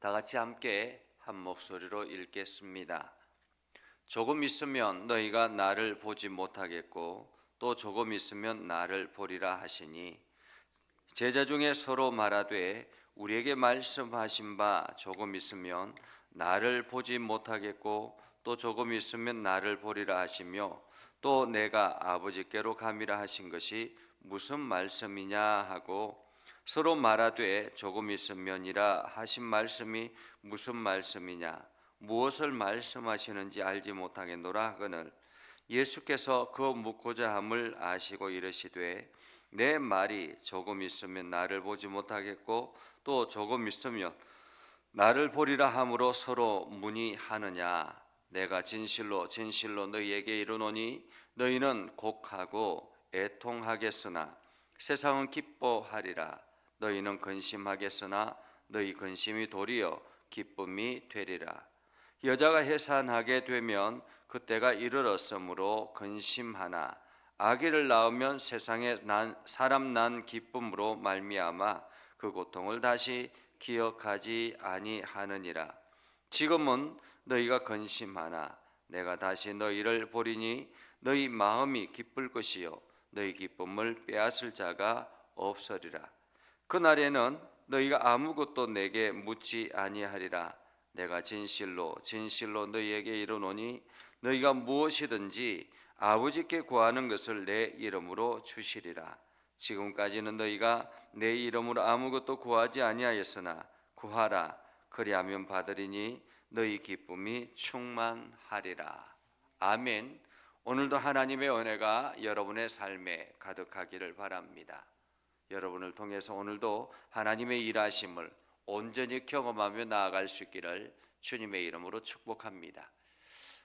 다 같이 함께 한 목소리로 읽겠습니다. 조금 있으면 너희가 나를 보지 못하겠고 또 조금 있으면 나를 보리라 하시니 제자 중에 서로 말하되 우리에게 말씀하신 바 조금 있으면 나를 보지 못하겠고 또 조금 있으면 나를 보리라 하시며 또 내가 아버지께로 감이라 하신 것이 무슨 말씀이냐 하고 서로 말하되 조금 있으면이라 하신 말씀이 무슨 말씀이냐 무엇을 말씀하시는지 알지 못하겠노라 하거늘 예수께서 그 묻고자 함을 아시고 이르시되 내 말이 조금 있으면 나를 보지 못하겠고 또 조금 있으면 나를 보리라 함으로 서로 문의하느냐 내가 진실로 진실로 너희에게 이르노니 너희는 곡하고 애통하겠으나 세상은 기뻐하리라 너희는 근심하겠으나 너희 근심이 도리어 기쁨이 되리라 여자가 해산하게 되면 그때가 이르렀으므로 근심하나 아기를 낳으면 세상에 사람 난 기쁨으로 말미암아 그 고통을 다시 기억하지 아니하느니라 지금은 너희가 근심하나 내가 다시 너희를 보리니 너희 마음이 기쁠 것이요 너희 기쁨을 빼앗을 자가 없으리라 그날에는 너희가 아무것도 내게 묻지 아니하리라 내가 진실로 진실로 너희에게 이르노니 너희가 무엇이든지 아버지께 구하는 것을 내 이름으로 주시리라 지금까지는 너희가 내 이름으로 아무것도 구하지 아니하였으나 구하라 그리하면 받으리니 너희 기쁨이 충만하리라 아멘. 오늘도 하나님의 은혜가 여러분의 삶에 가득하기를 바랍니다. 여러분을 통해서 오늘도 하나님의 일하심을 온전히 경험하며 나아갈 수 있기를 주님의 이름으로 축복합니다.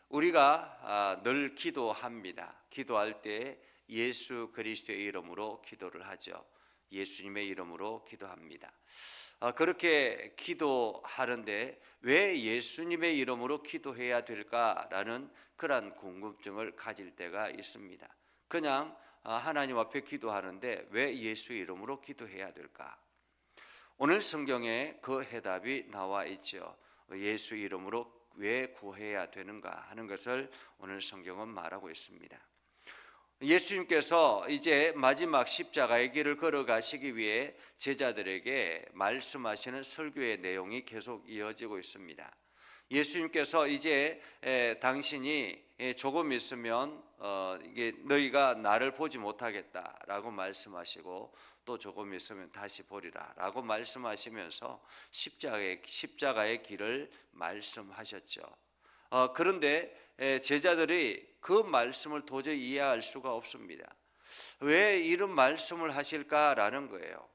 우리가 늘 기도합니다. 기도할 때 예수 그리스도의 이름으로 기도를 하죠. 예수님의 이름으로 기도합니다. 그렇게 기도하는데 왜 예수님의 이름으로 기도해야 될까라는 그런 궁금증을 가질 때가 있습니다. 그냥 하나님 앞에 기도하는데 왜 예수 이름으로 기도해야 될까? 오늘 성경에 그 해답이 나와 있죠. 예수 이름으로 왜 구해야 되는가 하는 것을 오늘 성경은 말하고 있습니다. 예수님께서 이제 마지막 십자가의 길을 걸어가시기 위해 제자들에게 말씀하시는 설교의 내용이 계속 이어지고 있습니다. 예수님께서 이제 당신이 조금 있으면 이게 너희가 나를 보지 못하겠다라고 말씀하시고 또 조금 있으면 다시 보리라라고 말씀하시면서 십자가의 길을 말씀하셨죠. 그런데 제자들이 그 말씀을 도저히 이해할 수가 없습니다. 왜 이런 말씀을 하실까라는 거예요.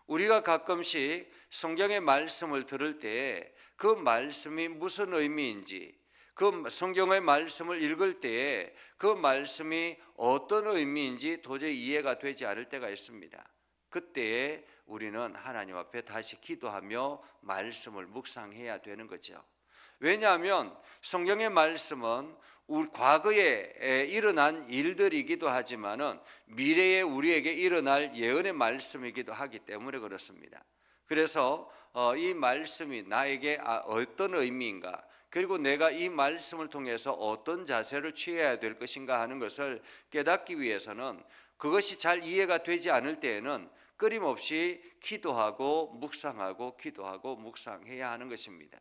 우리가 가끔씩 성경의 말씀을 들을 때 그 말씀이 무슨 의미인지 그 성경의 말씀을 읽을 때에 그 말씀이 어떤 의미인지 도저히 이해가 되지 않을 때가 있습니다. 그때에 우리는 하나님 앞에 다시 기도하며 말씀을 묵상해야 되는 거죠. 왜냐하면 성경의 말씀은 우리 과거에 일어난 일들이기도 하지만은 미래에 우리에게 일어날 예언의 말씀이기도 하기 때문에 그렇습니다. 그래서 이 말씀이 나에게 어떤 의미인가 그리고 내가 이 말씀을 통해서 어떤 자세를 취해야 될 것인가 하는 것을 깨닫기 위해서는 그것이 잘 이해가 되지 않을 때에는 끊임없이 기도하고 묵상해야 하는 것입니다.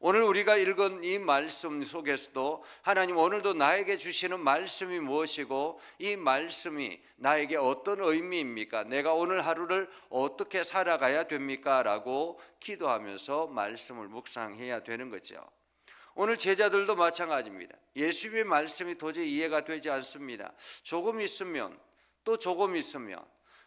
오늘 우리가 읽은 이 말씀 속에서도 하나님 오늘도 나에게 주시는 말씀이 무엇이고 이 말씀이 나에게 어떤 의미입니까? 내가 오늘 하루를 어떻게 살아가야 됩니까? 라고 기도하면서 말씀을 묵상해야 되는 거죠. 오늘 제자들도 마찬가지입니다. 예수님의 말씀이 도저히 이해가 되지 않습니다. 조금 있으면 또 조금 있으면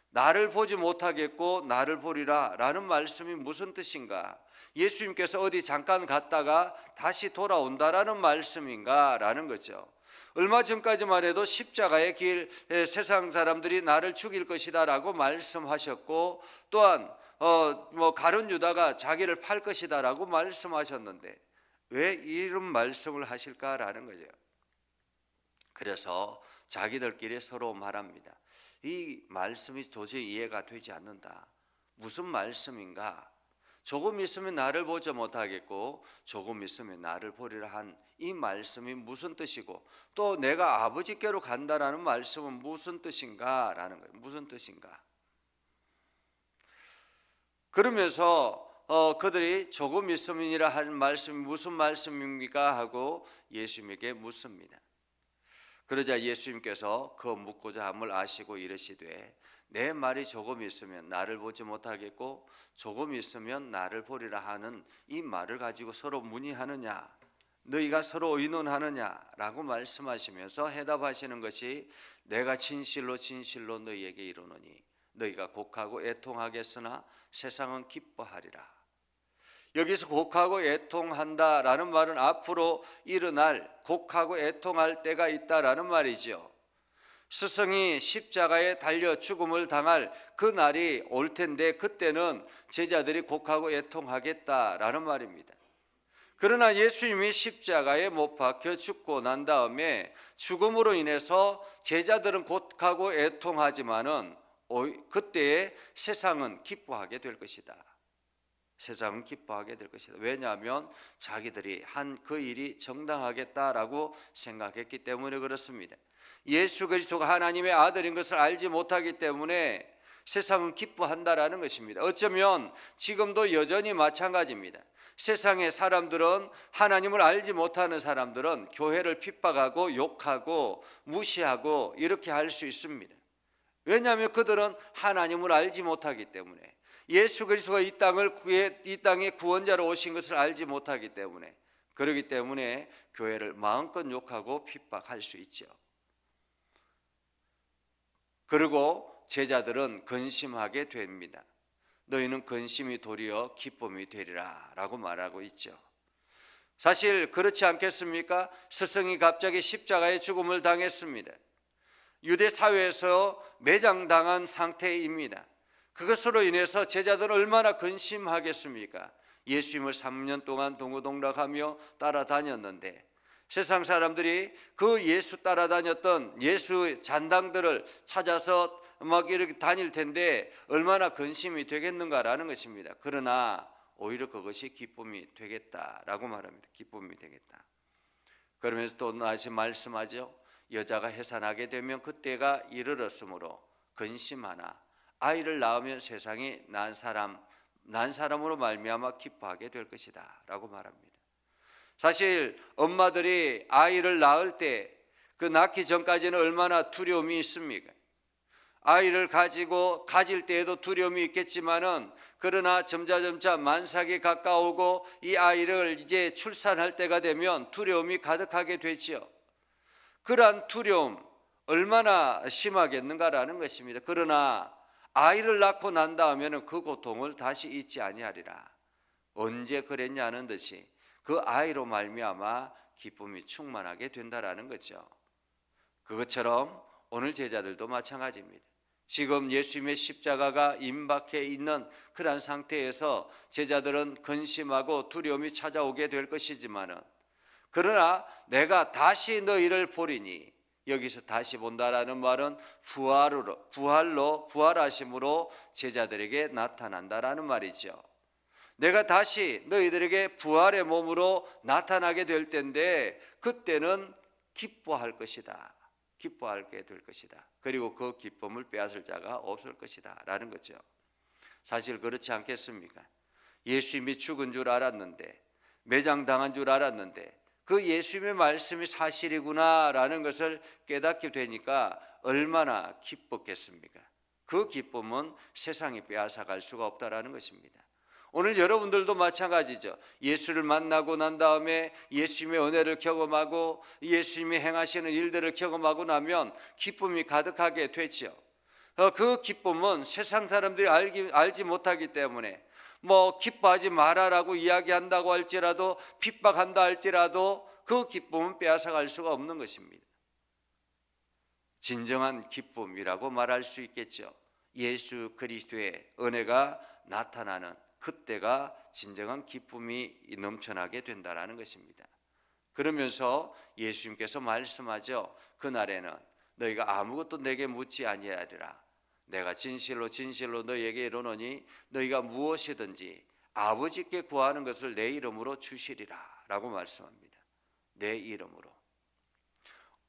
나를 보지 못하겠고 나를 보리라 라는 말씀이 무슨 뜻인가? 예수님께서 어디 잠깐 갔다가 다시 돌아온다라는 말씀인가 라는 거죠. 얼마 전까지만 해도 십자가의 길 세상 사람들이 나를 죽일 것이다 라고 말씀하셨고 또한 가룟 유다가 자기를 팔 것이다 라고 말씀하셨는데 왜 이런 말씀을 하실까라는 거죠. 그래서 자기들끼리 서로 말합니다. 이 말씀이 도저히 이해가 되지 않는다. 무슨 말씀인가? 조금 있으면 나를 보지 못하겠고 조금 있으면 나를 보리라 한 이 말씀이 무슨 뜻이고 또 내가 아버지께로 간다라는 말씀은 무슨 뜻인가라는 거예요. 무슨 뜻인가? 그러면서 그들이 조금 있으면이라 한 말씀이 무슨 말씀입니까? 하고 예수님에게 묻습니다. 그러자 예수님께서 그 묻고자 함을 아시고 이르시되 내 말이 조금 있으면 나를 보지 못하겠고 조금 있으면 나를 보리라 하는 이 말을 가지고 서로 문의하느냐, 너희가 서로 의논하느냐라고 말씀하시면서 해답하시는 것이 내가 진실로 진실로 너희에게 이르노니 너희가 곡하고 애통하겠으나 세상은 기뻐하리라. 여기서 곡하고 애통한다라는 말은 앞으로 일어날 곡하고 애통할 때가 있다라는 말이죠. 스승이 십자가에 달려 죽음을 당할 그 날이 올 텐데 그때는 제자들이 곡하고 애통하겠다라는 말입니다. 그러나 예수님이 십자가에 못 박혀 죽고 난 다음에 죽음으로 인해서 제자들은 곡하고 애통하지만은 그때에 세상은 기뻐하게 될 것이다. 세상은 기뻐하게 될 것이다. 왜냐하면 자기들이 한 그 일이 정당하겠다라고 생각했기 때문에 그렇습니다. 예수 그리스도가 하나님의 아들인 것을 알지 못하기 때문에 세상은 기뻐한다라는 것입니다. 어쩌면 지금도 여전히 마찬가지입니다. 세상의 사람들은, 하나님을 알지 못하는 사람들은 교회를 핍박하고 욕하고 무시하고 이렇게 할 수 있습니다. 왜냐하면 그들은 하나님을 알지 못하기 때문에, 예수 그리스도가 이 땅에 구원자로 오신 것을 알지 못하기 때문에, 그렇기 때문에 교회를 마음껏 욕하고 핍박할 수 있죠. 그리고 제자들은 근심하게 됩니다. 너희는 근심이 도리어 기쁨이 되리라 라고 말하고 있죠. 사실 그렇지 않겠습니까? 스승이 갑자기 십자가의 죽음을 당했습니다. 유대 사회에서 매장당한 상태입니다. 그것으로 인해서 제자들은 얼마나 근심하겠습니까? 예수님을 3년 동안 동고동락하며 따라다녔는데 세상 사람들이 그 예수 따라다녔던 예수 잔당들을 찾아서 막 이렇게 다닐 텐데 얼마나 근심이 되겠는가라는 것입니다. 그러나 오히려 그것이 기쁨이 되겠다라고 말합니다. 기쁨이 되겠다. 그러면서 또 다시 말씀하죠. 여자가 해산하게 되면 그때가 이르렀으므로 근심하나 아이를 낳으면 세상이 난 사람으로 말미암아 기뻐하게 될 것이다 라고 말합니다. 사실 엄마들이 아이를 낳을 때 그 낳기 전까지는 얼마나 두려움이 있습니까? 아이를 가질 때에도 두려움이 있겠지만은 그러나 점차 만삭이 가까우고 이 아이를 이제 출산할 때가 되면 두려움이 가득하게 되지요. 그러한 두려움 얼마나 심하겠는가라는 것입니다. 그러나 아이를 낳고 난 다음에는 그 고통을 다시 잊지 아니하리라. 언제 그랬냐는 듯이 그 아이로 말미암아 기쁨이 충만하게 된다라는 거죠. 그것처럼 오늘 제자들도 마찬가지입니다. 지금 예수님의 십자가가 임박해 있는 그런 상태에서 제자들은 근심하고 두려움이 찾아오게 될 것이지만은, 그러나 내가 다시 너희를 보리니, 여기서 다시 본다라는 말은 부활하심으로 제자들에게 나타난다라는 말이죠. 내가 다시 너희들에게 부활의 몸으로 나타나게 될 텐데 그때는 기뻐할 것이다. 기뻐하게 될 것이다. 그리고 그 기쁨을 빼앗을 자가 없을 것이다 라는 거죠. 사실 그렇지 않겠습니까? 예수님이 죽은 줄 알았는데, 매장당한 줄 알았는데 그 예수님의 말씀이 사실이구나 라는 것을 깨닫게 되니까 얼마나 기뻤겠습니까? 그 기쁨은 세상이 빼앗아갈 수가 없다라는 것입니다. 오늘 여러분들도 마찬가지죠. 예수를 만나고 난 다음에 예수님의 은혜를 경험하고 예수님이 행하시는 일들을 경험하고 나면 기쁨이 가득하게 되죠. 그 기쁨은 세상 사람들이 알지 못하기 때문에 뭐 기뻐하지 말아라고 이야기한다고 할지라도, 핍박한다 할지라도 그 기쁨은 빼앗아갈 수가 없는 것입니다. 진정한 기쁨이라고 말할 수 있겠죠. 예수 그리스도의 은혜가 나타나는 그때가 진정한 기쁨이 넘쳐나게 된다라는 것입니다. 그러면서 예수님께서 말씀하죠. 그날에는 너희가 아무것도 내게 묻지 아니하리라. 내가 진실로 진실로 너희에게 이르노니 너희가 무엇이든지 아버지께 구하는 것을 내 이름으로 주시리라 라고 말씀합니다. 내 이름으로.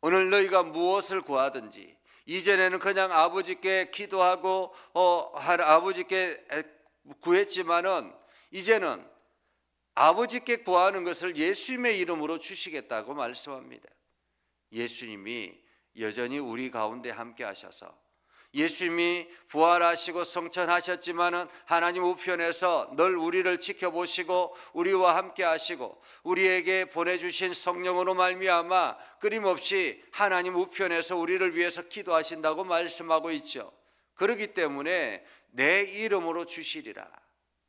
오늘 너희가 무엇을 구하든지, 이전에는 그냥 아버지께 기도하고 아버지께 구했지만은 이제는 아버지께 구하는 것을 예수님의 이름으로 주시겠다고 말씀합니다. 예수님이 여전히 우리 가운데 함께 하셔서, 예수님이 부활하시고 성천하셨지만은 하나님 우편에서 늘 우리를 지켜보시고 우리와 함께 하시고 우리에게 보내주신 성령으로 말미암아 끊임없이 하나님 우편에서 우리를 위해서 기도하신다고 말씀하고 있죠. 그렇기 때문에 내 이름으로 주시리라.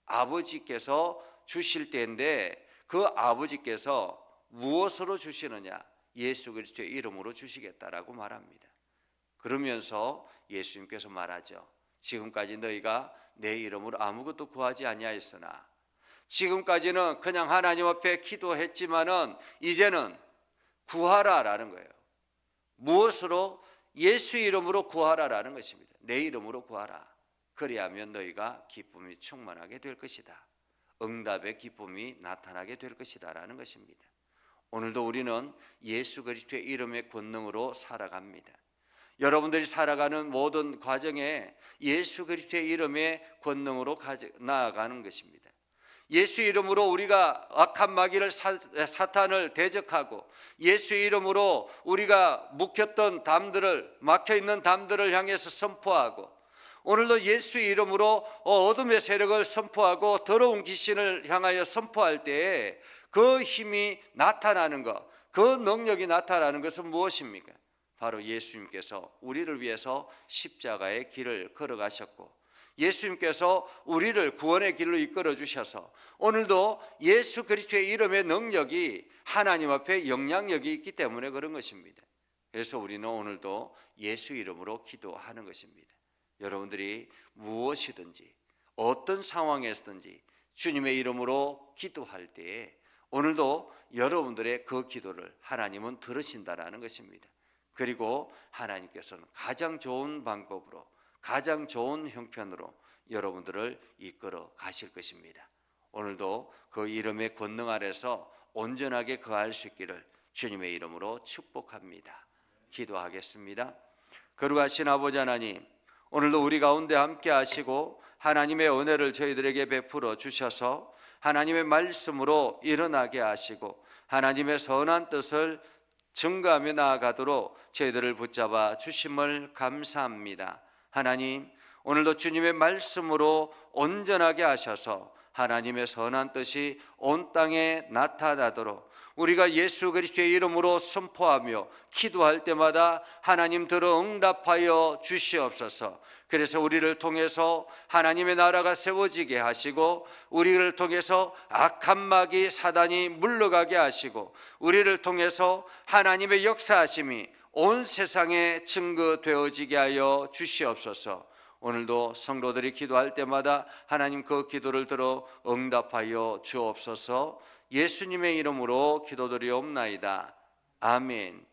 아버지께서 주실 때인데 그 아버지께서 무엇으로 주시느냐? 예수 그리스도의 이름으로 주시겠다라고 말합니다. 그러면서 예수님께서 말하죠. 지금까지 너희가 내 이름으로 아무것도 구하지 아니하였으나, 지금까지는 그냥 하나님 앞에 기도했지만은 이제는 구하라라는 거예요. 무엇으로? 예수 이름으로 구하라라는 것입니다. 내 이름으로 구하라. 그리하면 너희가 기쁨이 충만하게 될 것이다. 응답의 기쁨이 나타나게 될 것이다 라는 것입니다. 오늘도 우리는 예수 그리스도의 이름의 권능으로 살아갑니다. 여러분들이 살아가는 모든 과정에 예수 그리스도의 이름의 권능으로 나아가는 것입니다. 예수 이름으로 우리가 악한 마귀를 사탄을 대적하고, 예수 이름으로 우리가 묶였던 담들을, 막혀있는 담들을 향해서 선포하고, 오늘도 예수 이름으로 어둠의 세력을 선포하고 더러운 귀신을 향하여 선포할 때에 그 힘이 나타나는 것, 그 능력이 나타나는 것은 무엇입니까? 바로 예수님께서 우리를 위해서 십자가의 길을 걸어가셨고, 예수님께서 우리를 구원의 길로 이끌어 주셔서 오늘도 예수 그리스도의 이름의 능력이 하나님 앞에 영향력이 있기 때문에 그런 것입니다. 그래서 우리는 오늘도 예수 이름으로 기도하는 것입니다. 여러분들이 무엇이든지 어떤 상황에서든지 주님의 이름으로 기도할 때에 오늘도 여러분들의 그 기도를 하나님은 들으신다라는 것입니다. 그리고 하나님께서는 가장 좋은 방법으로, 가장 좋은 형편으로 여러분들을 이끌어 가실 것입니다. 오늘도 그 이름의 권능 아래서 온전하게 거할 수 있기를 주님의 이름으로 축복합니다. 기도하겠습니다. 거룩하신 아버지 하나님, 오늘도 우리 가운데 함께 하시고 하나님의 은혜를 저희들에게 베풀어 주셔서 하나님의 말씀으로 일어나게 하시고 하나님의 선한 뜻을 증거하며 나아가도록 저희들을 붙잡아 주심을 감사합니다. 하나님, 오늘도 주님의 말씀으로 온전하게 하셔서 하나님의 선한 뜻이 온 땅에 나타나도록 우리가 예수 그리스도의 이름으로 선포하며 기도할 때마다 하나님 들어 응답하여 주시옵소서. 그래서 우리를 통해서 하나님의 나라가 세워지게 하시고, 우리를 통해서 악한 마귀 사단이 물러가게 하시고, 우리를 통해서 하나님의 역사하심이 온 세상에 증거되어지게 하여 주시옵소서. 오늘도 성도들이 기도할 때마다 하나님 그 기도를 들어 응답하여 주옵소서. 예수님의 이름으로 기도드리옵나이다. 아멘.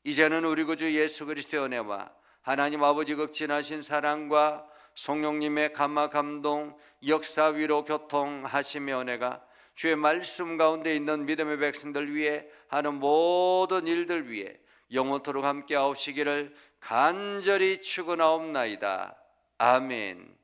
이제는 우리 구주 예수 그리스도의 은혜와 하나님 아버지 극진하신 사랑과 성령님의 감화 감동 역사 위로 교통하심의 은혜가 주의 말씀 가운데 있는 믿음의 백성들 위해 하는 모든 일들 위해 영원토록 함께 하옵시기를 간절히 축원하옵나이다. 아멘.